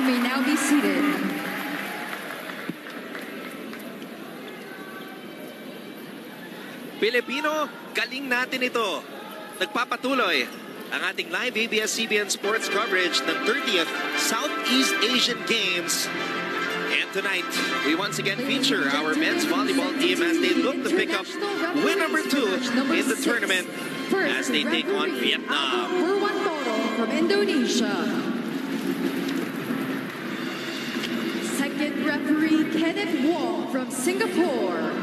may now be seated. Pilipino, galing natin ito. Nagpapatuloy ang ating live ABS-CBN sports coverage ng 30th Southeast Asian Games. And tonight, we once again feature our men's volleyball team as they look to pick up win number 2 in the tournament as they take on Vietnam. From Indonesia. Second referee Kenneth Wong from Singapore.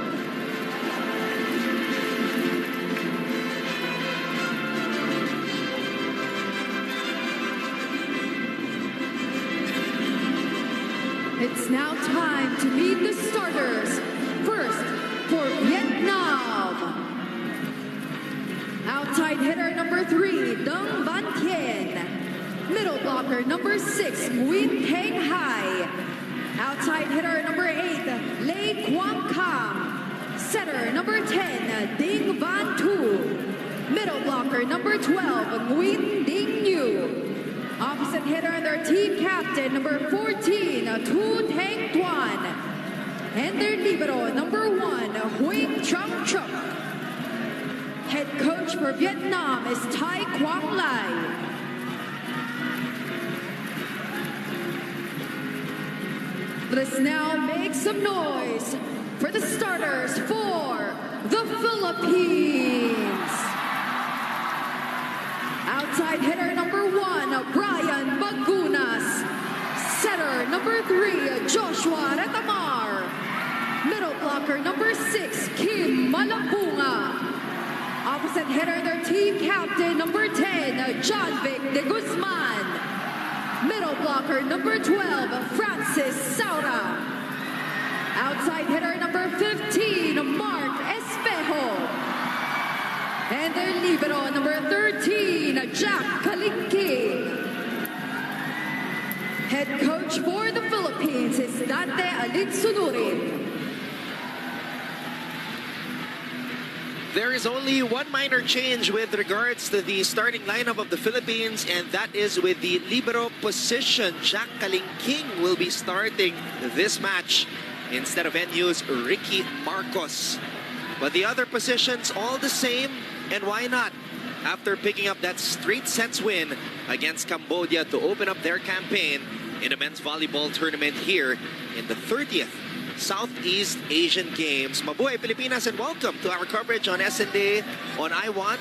It's now time to meet the starters. First, for Vietnam. Outside hitter number 3, Dong Van Thien. Middle blocker number 6, Nguyen Thanh Hai. Outside hitter number 8, Lê Quang Cam. Setter number 10, Ding Van Tu. Middle blocker number 12, Nguyen Ding Nhu. Opposite hitter, their team captain, number 14, Tu Thanh Tuan. And their libero, number 1, Huỳnh Trung Truc. Head coach for Vietnam is Tai Quang Lai. Let's now make some noise for the starters for the Philippines. Outside hitter number 1, Brian Bagunas. Setter number 3, Joshua Retamar. Middle blocker number 6, Kim Malapunga. Opposite hitter, their team captain, number 10, John Vic de Guzman. Middle blocker number 12, Francis Saura. Outside hitter number 15, Mark Espejo. And their libero number 13, Jack Kalinking. Head coach for the Philippines is Dante Alinsunurin. There is only one minor change with regards to the starting lineup of the Philippines, and that is with the libero position. Jack Kalinking will be starting this match instead of NU's Ricky Marcos. But the other positions all the same, and why not? After picking up that straight sets win against Cambodia to open up their campaign in the men's volleyball tournament here in the 30th Southeast Asian Games. Mabuhay Pilipinas, and welcome to our coverage on SND, on iWant.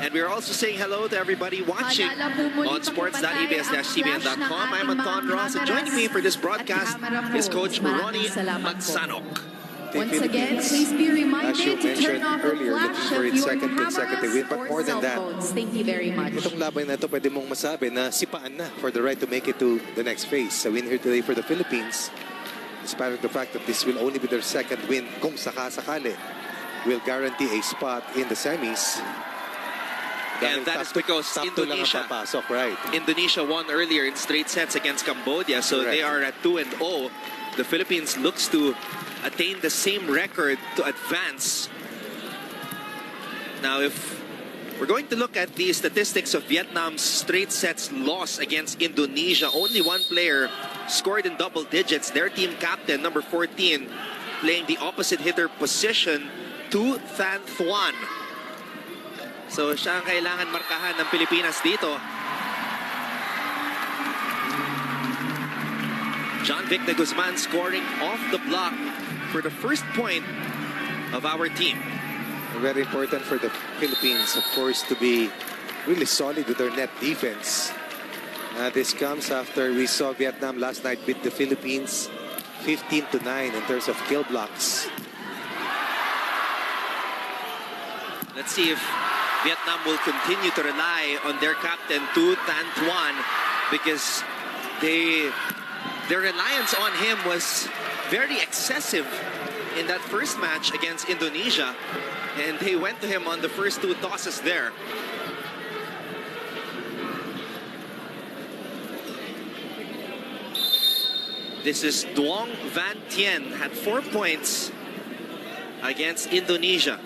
And we're also saying hello to everybody watching on sports.abs-cbn.com. I'm Anton Ross, and joining me for this broadcast is Coach Ronnie Magsanok. Once again, please be reminded to turn off the flash of your cameras or cell phones. Thank you very much. Itong laban na ito, pwede mong masabi na sipaan na for the right to make it to the next phase. A win here today for the Philippines, despite of the fact that this will only be their second win, kung sakasakali, will guarantee a spot in the semis. And that is because Indonesia won earlier in straight sets against Cambodia, so they are at 2-0. The Philippines looks to attain the same record to advance. Now, if we're going to look at the statistics of Vietnam's straight sets loss against Indonesia, only one player scored in double digits. Their team captain, number 14, playing the opposite hitter position, Tu Thanh Tuan. So siya ang kailangan markahan ng Pilipinas dito. John Vic de Guzman scoring off the block for the first point of our team. Very important for the Philippines, of course, to be really solid with their net defense. This comes after we saw Vietnam last night beat the Philippines 15-9 in terms of kill blocks. Let's see if Vietnam will continue to rely on their captain, Tu Thanh Tuan, because their reliance on him was very excessive in that first match against Indonesia, and they went to him on the first two tosses there. This is Duong Van Thien, had 4 points against Indonesia.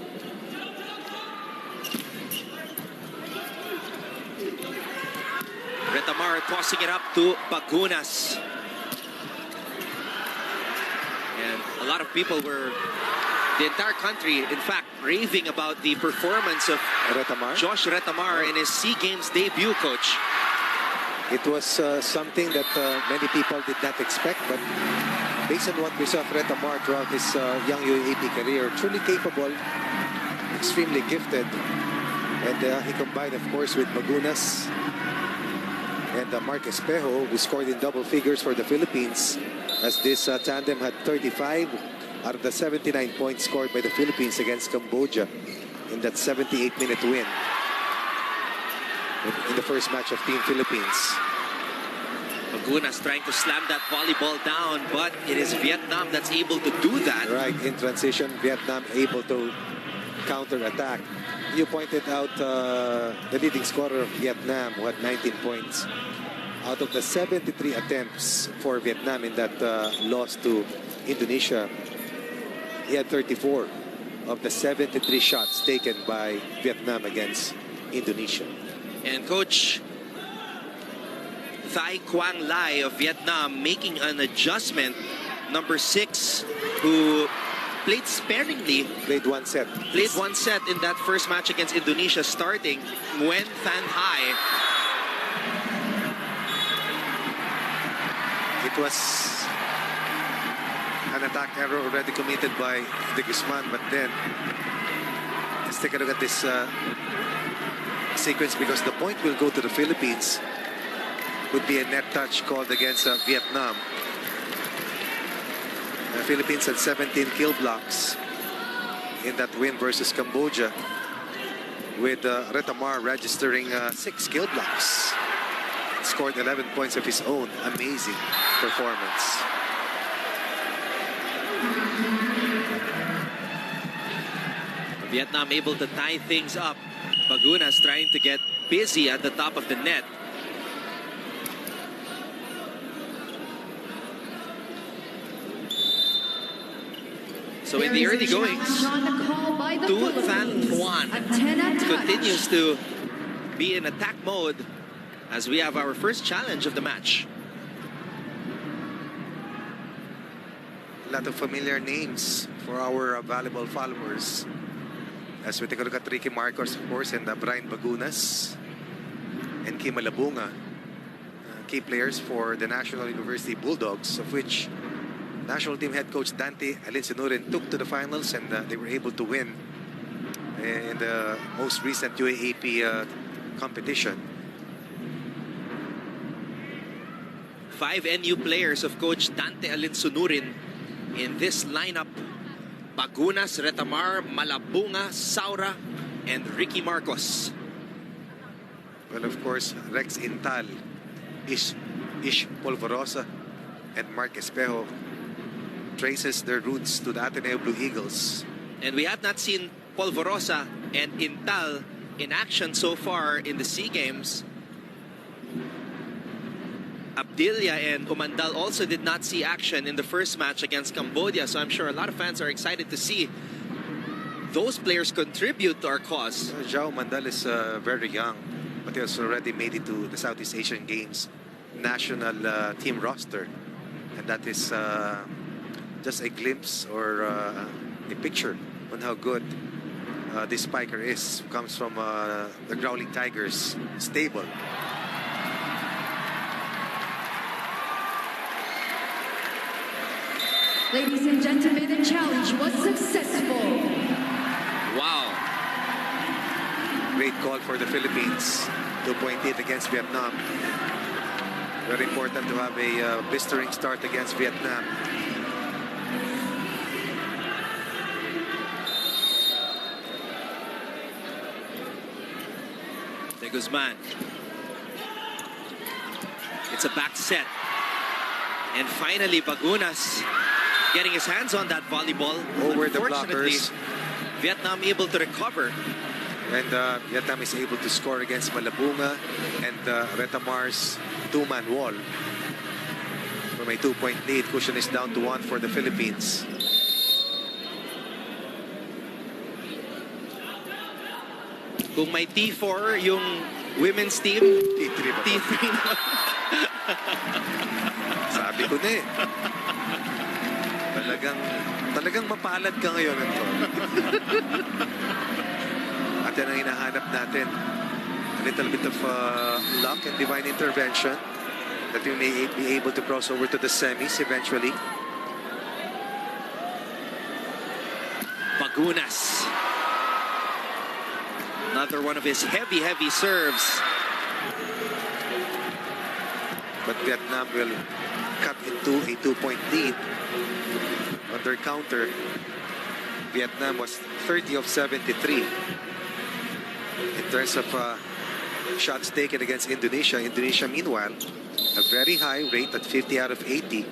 Retamar tossing it up to Bagunas. And a lot of people were, the entire country, in fact, raving about the performance of Retamar. Josh Retamar in his SEA Games debut, Coach. It was something that many people did not expect, but based on what we saw of Retamar throughout his young UAAP career, truly capable, extremely gifted, and he combined, of course, with Magunas and Mark Espejo, who scored in double figures for the Philippines, as this tandem had 35 out of the 79 points scored by the Philippines against Cambodia in that 78-minute win in the first match of Team Philippines. Magunas trying to slam that volleyball down, but it is Vietnam that's able to do that. Right, in transition, Vietnam able to counter-attack. You pointed out the leading scorer of Vietnam, who had 19 points. Out of the 73 attempts for Vietnam in that loss to Indonesia, he had 34 of the 73 shots taken by Vietnam against Indonesia. And Coach Thai Quang Lai of Vietnam making an adjustment. Number 6, who played sparingly. Played one set. Played one set in that first match against Indonesia, starting Nguyen Than Hai. It was an attack error already committed by De Guzman, but then let's take a look at this sequence, because the point will go to the Philippines. Would be a net touch called against Vietnam. The Philippines had 17 kill blocks in that win versus Cambodia, with Retamar registering 6 kill blocks. Scored 11 points of his own. Amazing performance. Vietnam able to tie things up. Magunas trying to get busy at the top of the net. So in the early goings, Tu Than Thuan continues to be in attack mode as we have our first challenge of the match. A lot of familiar names for our volleyball followers. As we take a look at Ricky Marcos, of course, and Brian Bagunas and Kim Malabunga, key players for the National University Bulldogs, of which national team head coach Dante Alinsunurin took to the finals, and they were able to win in the most recent UAAP competition. 5 NU players of coach Dante Alinsunurin in this lineup. Bagunas, Retamar, Malabunga, Saura, and Ricky Marcos. Well, of course, Rex Intal, Ish Polvorosa, and Mark Espejo traces their roots to the Ateneo Blue Eagles. And we have not seen Polvorosa and Intal in action so far in the SEA Games. Abdilia and Umandal also did not see action in the first match against Cambodia, so I'm sure a lot of fans are excited to see those players contribute to our cause. Jao Umandal is very young, but he has already made it to the Southeast Asian Games national team roster, and that is just a glimpse or a picture on how good this spiker is. Comes from the Growling Tigers stable. Ladies and gentlemen, the challenge was successful. Wow. Great call for the Philippines. 2-point lead against Vietnam. Very important to have a blistering start against Vietnam. De Guzman. It's a back set. And finally, Bagunas getting his hands on that volleyball. Over the Unfortunately, blockers. Vietnam able to recover. And Vietnam is able to score against Malabunga and Retamar's two-man wall. From a 2-point lead, cushion is down to 1 for the Philippines. Kung may T4 yung women's team, T3 ba? T3 na. Sabi ko na eh. But Talagang mapalad ka ngayon, Anton. At yan ang hinahanap natin. A little bit of luck and divine intervention that you may be able to cross over to the semis eventually. Bagunas. Another one of his heavy serves. But Vietnam will cut into a 2-point lead. On their counter, Vietnam was 30 of 73. In terms of shots taken against Indonesia, Indonesia meanwhile, a very high rate at 50 out of 80.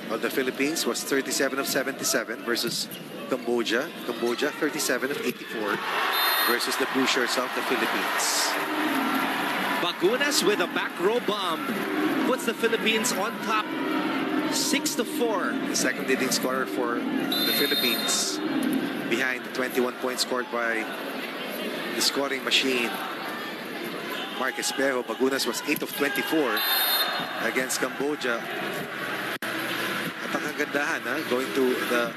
While the Philippines was 37 of 77 versus Cambodia. Cambodia 37 of 84 versus the blue shirts of the Philippines. Bagunas with a back row bomb puts the Philippines on top 6-4. The second leading scorer for the Philippines behind the 21 points scored by the scoring machine Mark Espejo. Bagunas was 8 of 24 against Cambodia. At ang kagandahan, going to the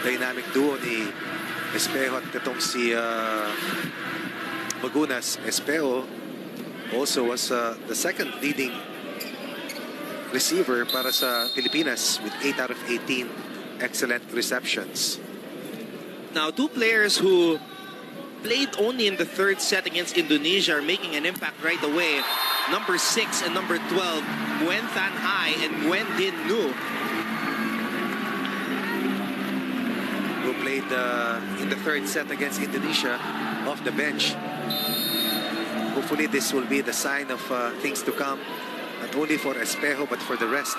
dynamic duo ni Espejo at itong si Bagunas. Espejo also was the second leading receiver para sa Pilipinas with 8 out of 18 excellent receptions. Now, two players who played only in the third set against Indonesia are making an impact right away. Number 6 and number 12, Nguyen Thanh Hai and Nguyen Din Nu. Who played in the third set against Indonesia off the bench. Hopefully this will be the sign of things to come, not only for Espejo but for the rest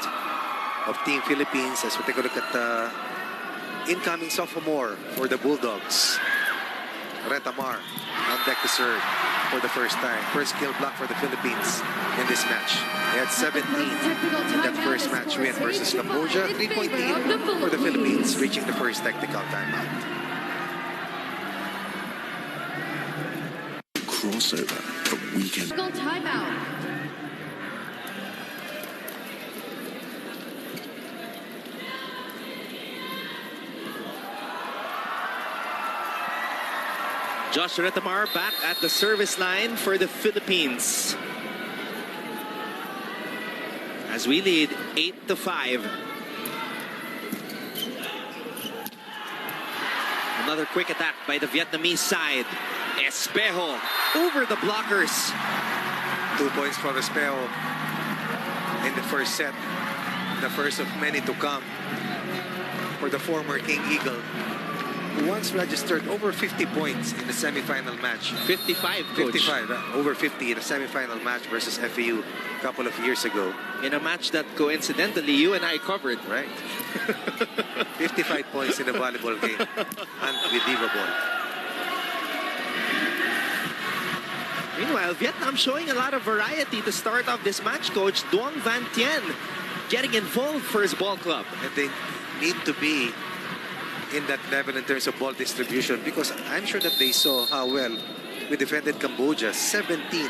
of Team Philippines, as we take a look at the incoming sophomore for the Bulldogs, Retamar, on deck to serve for the first time. First kill block for the Philippines in this match. They had 17 in that first match win versus Cambodia. 3-point lead for the Philippines, reaching the first technical timeout. Crossover from weekend. Timeout. Josh Retamar back at the service line for the Philippines. As we lead 8-5. Another quick attack by the Vietnamese side. Espejo over the blockers. 2 points for Espejo in the first set. The first of many to come for the former King Eagle, who once registered over 50 points in the semifinal match. 55, coach. 55, over 50 in a semifinal match versus FAU a couple of years ago. In a match that coincidentally you and I covered. Right? 55 points in a volleyball game. Unbelievable. Meanwhile, Vietnam showing a lot of variety to start off this match, coach. Duong Van Tien getting involved for his ball club. And they need to be in that level in terms of ball distribution, because I'm sure that they saw how well we defended Cambodia. 17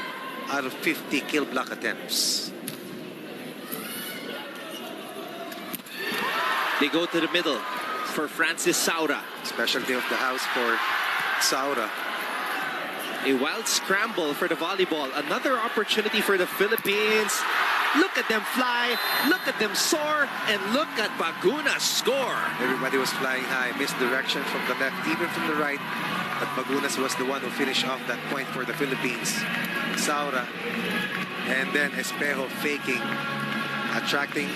out of 50 kill block attempts. They go to the middle for Francis Saura. Specialty of the house for Saura. A wild scramble for the volleyball. Another opportunity for the Philippines. Look at them fly, look at them soar, and look at Bagunas score. Everybody was flying high, misdirection from the left, even from the right. But Bagunas was the one who finished off that point for the Philippines. Saura, and then Espejo faking, attracting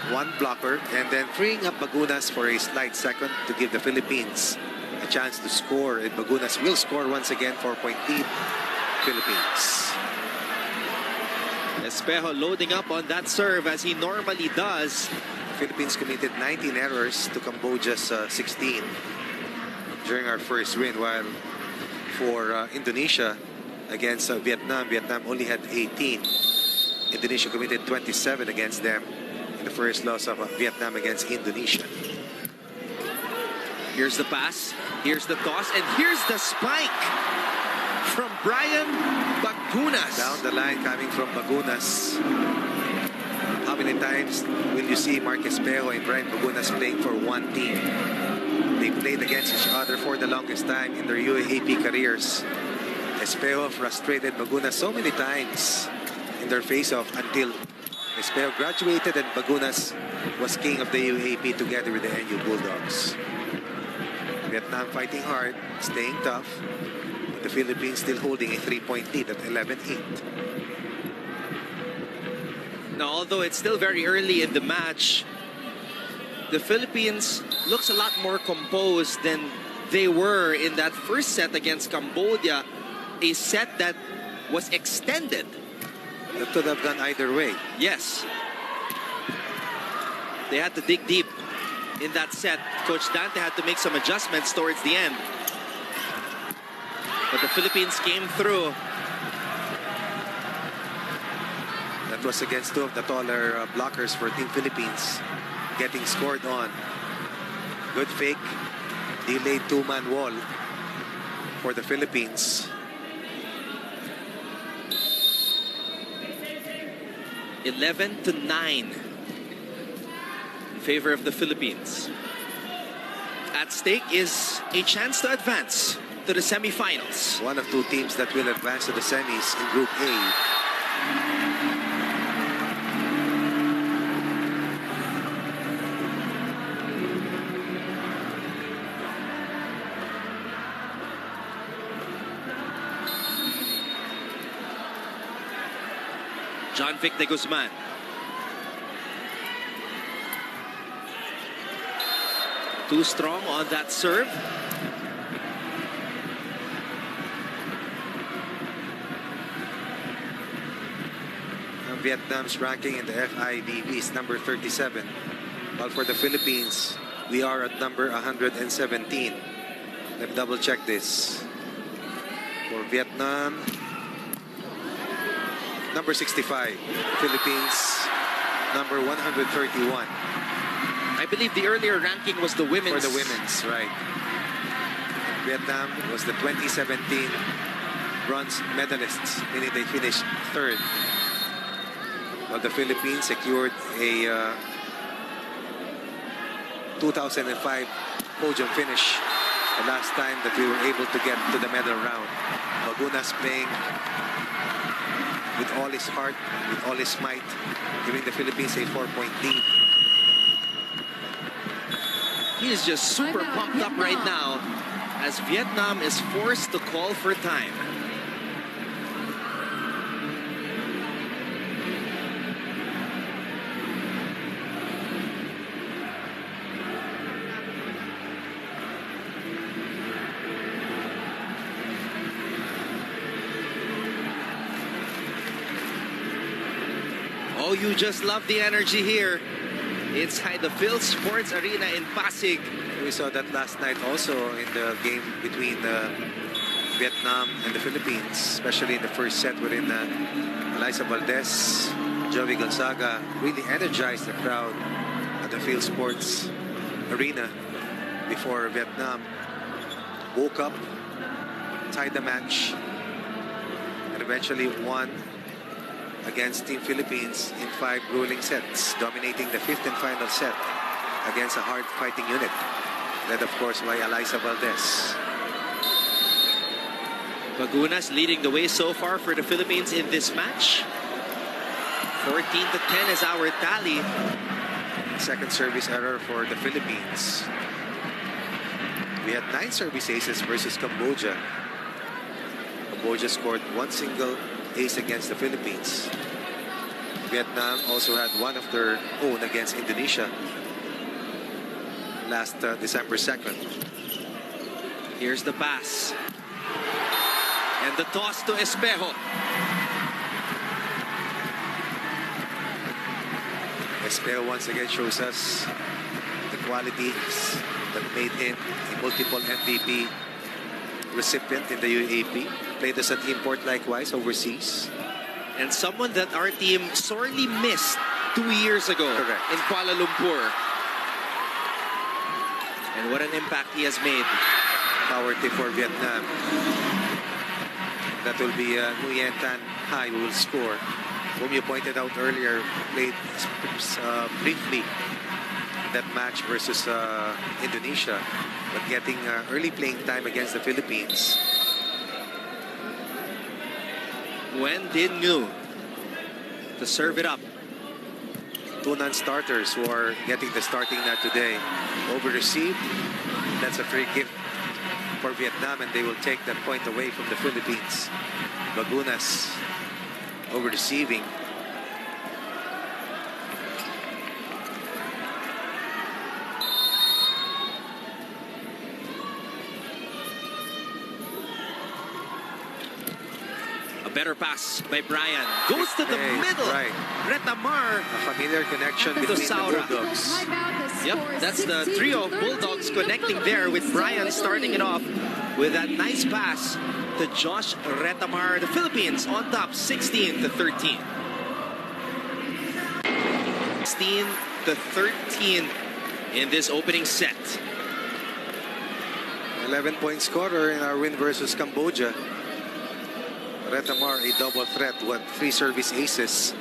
one blocker, and then freeing up Bagunas for a slight second to give the Philippines a chance to score. And Bagunas will score once again, 4-point lead, Philippines. Espejo loading up on that serve as he normally does. Philippines committed 19 errors to Cambodia's 16 during our first win, while for Indonesia against Vietnam, Vietnam only had 18. Indonesia committed 27 against them in the first loss of Vietnam against Indonesia. Here's the pass, here's the toss, and here's the spike from Brian Bagunas. Down the line coming from Bagunas. How many many times will you see Mark Espejo and Brian Bagunas playing for one team? They played against each other for the longest time in their UAAP careers. Espejo frustrated Bagunas so many times in their face-off until Espejo graduated and Bagunas was king of the UAAP together with the NU Bulldogs. Vietnam fighting hard, staying tough. But the Philippines still holding a 3-point lead at 11-8. Now, although it's still very early in the match, the Philippines looks a lot more composed than they were in that first set against Cambodia, a set that was extended. That could have gone either way. Yes. They had to dig deep in that set. Coach Dante had to make some adjustments towards the end. But the Philippines came through. That was against two of the taller blockers for Team Philippines. Getting scored on. Good fake. Delayed two-man wall for the Philippines. 11-9 in favor of the Philippines. At stake is a chance to advance to the semifinals. One of two teams that will advance to the semis in Group A. John Vic de Guzman. Too strong on that serve. Vietnam's ranking in the FIVB is number 37. While for the Philippines, we are at number 117. Let me double check this. For Vietnam, number 65. Philippines, number 131. I believe the earlier ranking was the women's. For the women's, right. Vietnam was the 2017 bronze medalists, meaning they finished third. While the Philippines secured a 2005 podium finish. The last time that we were able to get to the medal round. Bagunas playing with all his heart, with all his might, giving the Philippines a 4-point lead. He is just super pumped up right now as Vietnam is forced to call for time. Oh, you just love the energy here inside the Phil Sports Arena in Pasig. We saw that last night also in the game between Vietnam and the Philippines, especially in the first set wherein Eliza Valdez, Joey Gonzaga really energized the crowd at the Phil Sports Arena before Vietnam woke up, tied the match, and eventually won against Team Philippines in 5 grueling sets, dominating the 5th and final set against a hard fighting unit, led of course by Eliza Valdez. Bagunas leading the way so far for the Philippines in this match. 14-10 is our tally. Second service error for the Philippines. We had 9 service aces versus Cambodia. Cambodia scored 1 single ace against the Philippines. Vietnam also had one of their own against Indonesia last December 2nd. Here's the pass. And the toss to Espejo. Espejo once again shows us the qualities that made him a multiple MVP recipient in the UAAP. Played as an import likewise overseas. And someone that our team sorely missed 2 years ago. Correct. In Kuala Lumpur. And what an impact he has made. Power tip for Vietnam. That will be Nguyen Tan Hai who will score. whom you pointed out earlier, played briefly in that match versus Indonesia, but getting early playing time against the Philippines. Wen Din Ngu to serve it up. Two non-starters who are getting the starting net today. Over-received. That's a free gift for Vietnam, and they will take that point away from the Philippines. Bagunas over-receiving. Better pass by Brian. Goes to the middle. Right. Retamar. A familiar connection between the Saura. Bulldogs. Yep, that's the trio of Bulldogs connecting there with Brian starting it off with that nice pass to Josh Retamar. The Philippines on top 16-13. 16-13 in this opening set. 11-point scorer in our win versus Cambodia. Retamar, a double threat, won 3 service aces.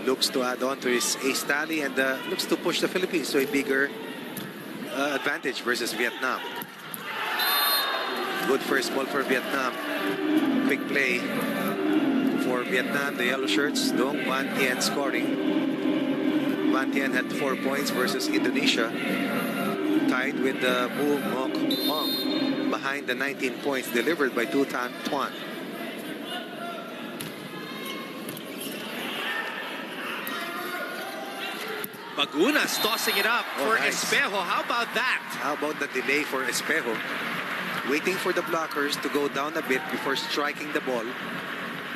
Looks to add on to his ace tally and looks to push the Philippines to a bigger advantage versus Vietnam. Good first ball for Vietnam. Quick play for Vietnam, the yellow shirts. Dong Van Tien scoring. Van Tien had 4 points versus Indonesia. Tied with Mu Mok Hong behind the 19 points delivered by Tu Tan Tuan. Bagunas tossing it up for nice. Espejo. How about that? How about the delay for Espejo? Waiting for the blockers to go down a bit before striking the ball.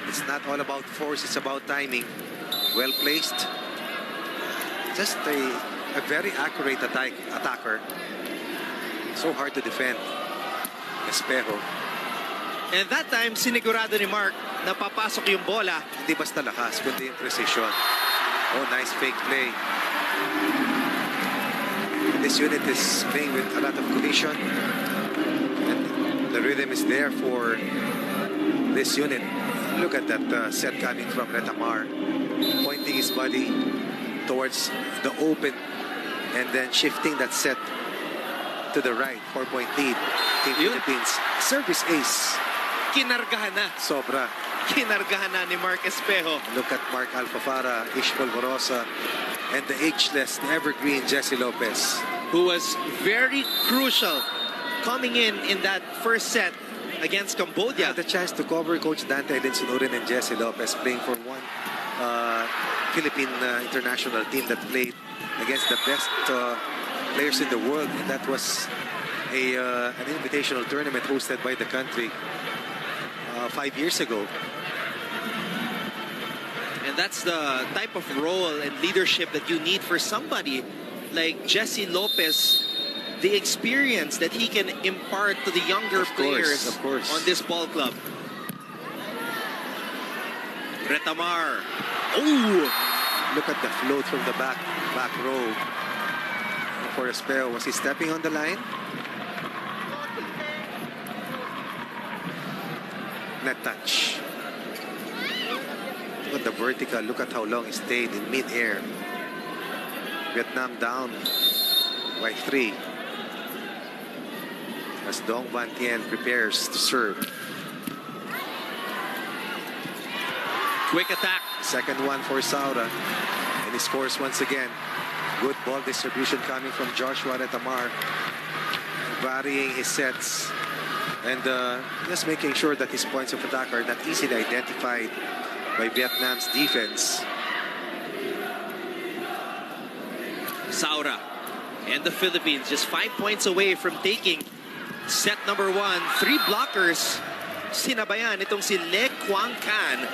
It's not all about force, it's about timing. Well placed. Just a very accurate attacker. So hard to defend. Espejo. And that time, sinigurado ni Mark na papasok yung bola. Hindi basta lakas, kundi yung precision. Oh, nice fake play. This unit is playing with a lot of cohesion. And the rhythm is there for this unit. Look at that set coming from Retamar. Pointing his body towards the open and then shifting that set to the right. 4-point lead. Team Philippines. Service ace. Kinargahan na. Sobra. Kinargahan na ni Mark Espejo. Look at Mark Alfafara, Ish Polvorosa, and the ageless, the evergreen Jesse Lopez. Who was very crucial coming in that first set against Cambodia. Had the chance to cover Coach Dante Linsunurin and Jesse Lopez playing for one Philippine international team that played against the best players in the world. And that was an invitational tournament hosted by the country 5 years ago. And that's the type of role and leadership that you need for somebody like Jesse Lopez. The experience that he can impart to the younger players on this ball club. Retamar. Oh! Look at the float from the back row. For Espejo, was he stepping on the line? Net touch. Look at the vertical. Look at how long he stayed in mid-air. Vietnam down by 3. As Dong Van Tien prepares to serve. Quick attack. Second one for Saura. And he scores once again. Good ball distribution coming from Joshua Retamar. Varying his sets. And just making sure that his points of attack are not easily identified by Vietnam's defense. Saura and the Philippines just 5 points away from taking set number 1. 3 blockers. Sinabayan itong si Le Quang Can.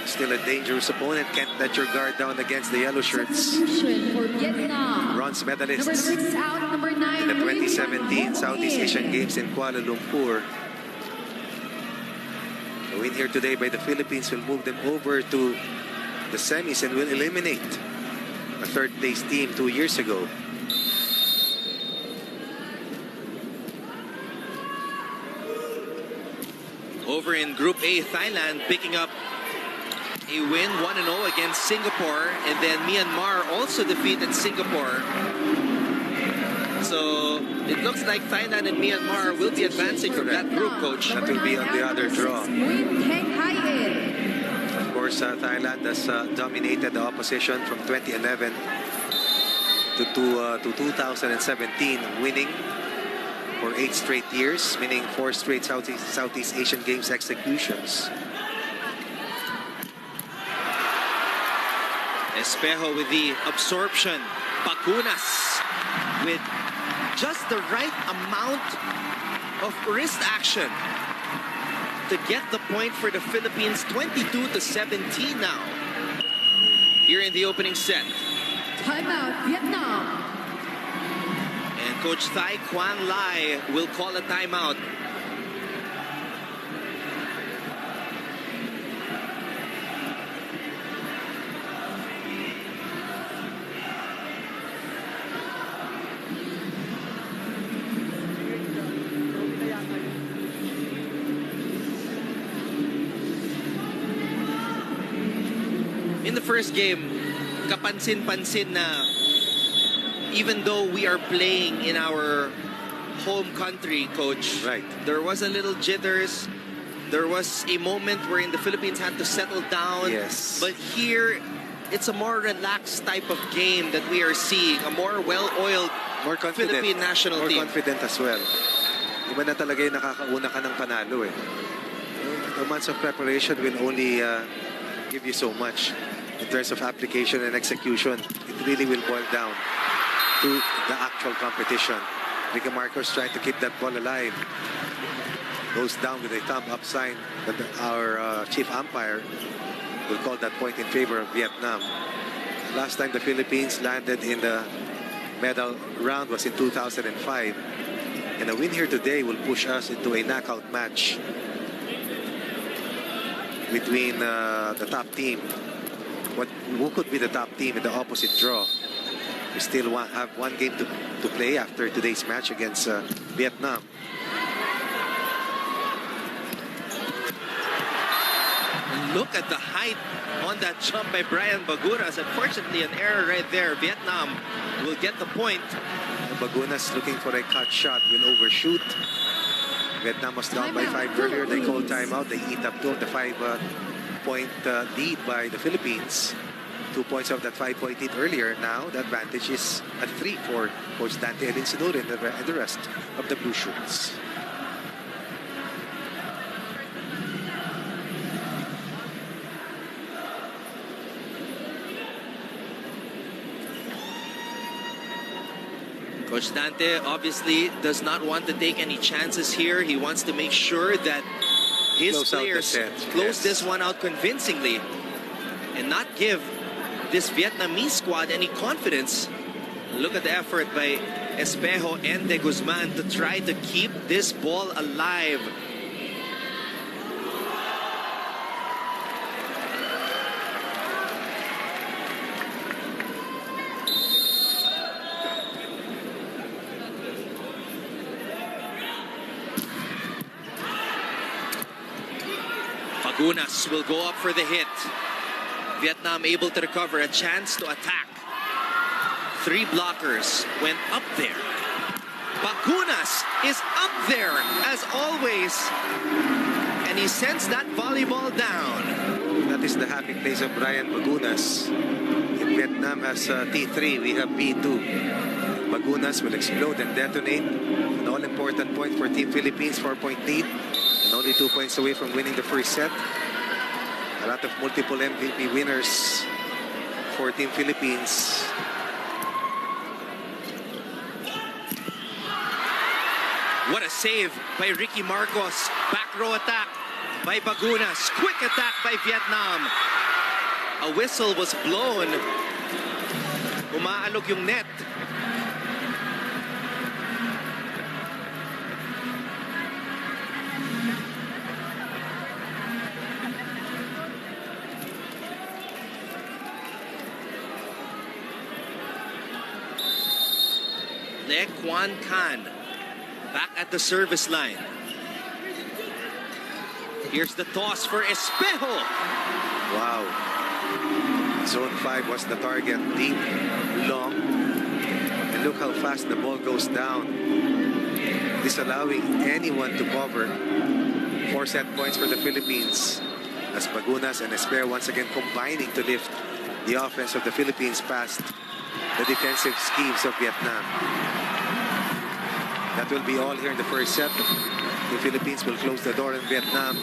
Still a dangerous opponent. Can't let your guard down against the yellow shirts. For Vietnam. Bronze medalists Number 6 out, number 9. in the 2017 Southeast Asian Games in Kuala Lumpur. A win here today by the Philippines will move them over to the semis and will eliminate a third-place team 2 years ago. Over in Group A, Thailand picking up a win 1-0 against Singapore, and then Myanmar also defeated Singapore. So it looks like Thailand and Myanmar will be advancing from that group, Coach. That will be on the other draw. Of course, Thailand has dominated the opposition from 2011 to 2017, winning for 8 straight years, winning 4 straight Southeast Asian Games executions. Espejo with the absorption. Pacunas with just the right amount of wrist action to get the point for the Philippines. 22-17 now. Here in the opening set. Timeout, Vietnam. And Coach Thai Quan Lai will call a timeout. In the first game, kapansin-pansin na even though we are playing in our home country, Coach, right, there was a little jitters. There was a moment wherein the Philippines had to settle down. Yes. But here, it's a more relaxed type of game that we are seeing. A more well-oiled Philippine national team. More confident as well. Iba na talaga yung nakakauna ka ng panalo eh. The months of preparation will only give you so much in terms of application and execution. It really will boil down to the actual competition. Ricky Marcos trying to keep that ball alive. Goes down with a thumb up sign, but our chief umpire will call that point in favor of Vietnam. Last time the Philippines landed in the medal round was in 2005. And a win here today will push us into a knockout match between the top team. Who could be the top team in the opposite draw? We still have one game to play after today's match against Vietnam. Look at the height on that jump by Brian Baguras. Unfortunately, an error right there. Vietnam will get the point. Bagunas looking for a cut shot, will overshoot. Vietnam was down by 5 earlier. They called timeout. They eat up 2 of the 5-point lead by the Philippines. 2 points of that 5-point lead earlier. Now the advantage is at 3 for Coach Dante Alinsunod and the rest of the Blue Shirts. Coach Dante obviously does not want to take any chances here. He wants to make sure that his players close this one out convincingly and not give this Vietnamese squad any confidence. Look at the effort by Espejo and De Guzman to try to keep this ball alive. Pagunas will go up for the hit. Vietnam able to recover, a chance to attack. 3 blockers went up there. Pagunas is up there as always. And he sends that volleyball down. That is the happy place of Brian Pagunas. In Vietnam has T3, we have P2. Pagunas will explode and detonate. An all-important point for Team Philippines, 4-point lead. And only 2 points away from winning the first set. A lot of multiple MVP winners for Team Philippines. What a save by Ricky Marcos. Back row attack by Pagunas. Quick attack by Vietnam. A whistle was blown. Umaalog yung net. Le Quan Can back at the service line. Here's the toss for Espejo. Wow. Zone 5 was the target. Deep, long. And look how fast the ball goes down. Disallowing anyone to cover. 4 set points for the Philippines. As Bagunas and Espejo once again combining to lift the offense of the Philippines past the defensive schemes of Vietnam. That will be all here in the first set. The Philippines will close the door in Vietnam.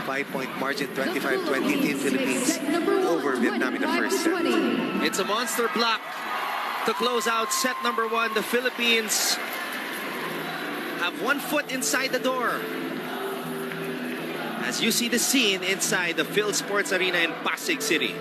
5-point margin, 25-20 Team Philippines over Vietnam in the first set. It's a monster block to close out set number 1. The Philippines have 1 foot inside the door. As you see the scene inside the Phil Sports Arena in Pasig City.